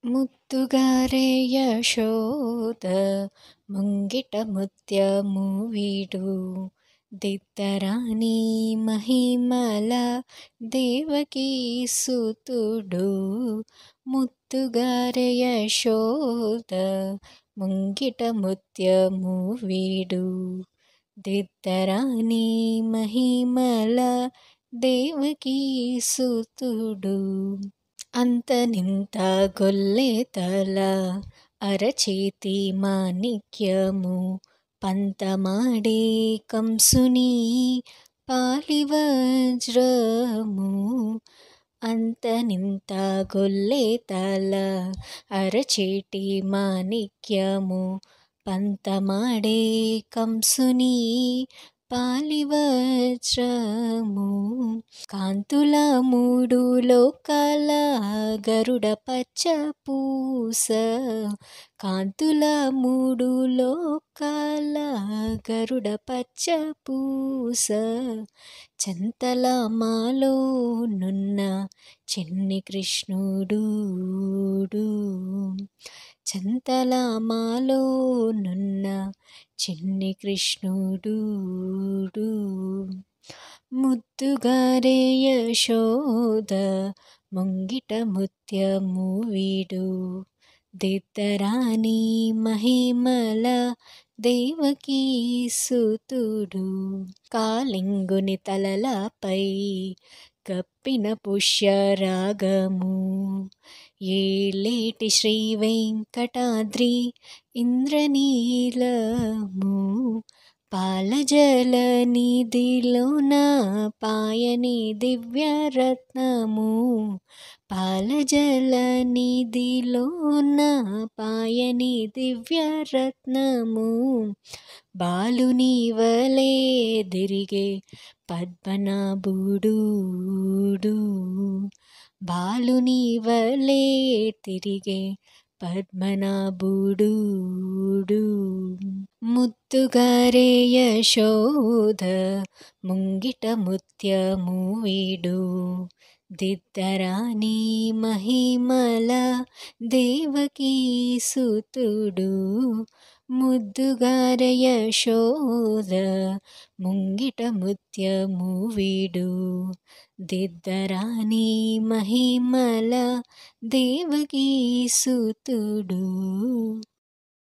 ముత్తుగారే యశోద ముంగిట ముత్యము వీడు, దిద్దరాని మహిమల దేవకీ సుతుడు. ముత్తుగారే యశోద ముంగిట ముత్యము వీడు, దిద్దరాని మహిమల దేవకీ సుతుడు. అంతనింత గొల్లె తల అరచేతి మాణిక్యము, పంతమాడే కంసుని పాలివజ్రము. అంతనింత గొల్లె తల అరచేటి మాణిక్యము, పంతమాడే కంసుని పాలివజ్రము. కాంతుల మూడు లోకాల గరుడ పచ్చ పూస, కాంతుల మూడు లోకాల గరుడ పచ్చ పూస. చెంతల మాలో నున్న చిన్ని కృష్ణుడు, చెంతల మాలో నున్న చిన్ని కృష్ణుడు. ముద్దుగారే యశోద ముంగిట ముత్యము వీడు, దిద్దరాని మహిమల దేవకీ సుతుడు. కాళింగుని తలలపై కప్పిన పుష్యరాగము, ఏలేటి శ్రీ వెంకటాద్రి ఇంద్రనీలము. పాలజల నిధిలోన పాయని దివ్యరత్నము, పాలజల నిధిలోన పాయని దివ్యరత్నము. బాలుని వలే దిరిగే పద్మనాభుడు, బాలుని వలే తిరిగే పద్మనాభుడు. ముద్దుగారే యశోద ముంగిట ముత్యము వీడు, దిద్దరాని మహిమల దేవకీ సుతుడు. ముద్దుగారే యశోద ముంగిట ముత్యము వీడు, దిద్దరాని మహిమల దేవకీ సుతుడు.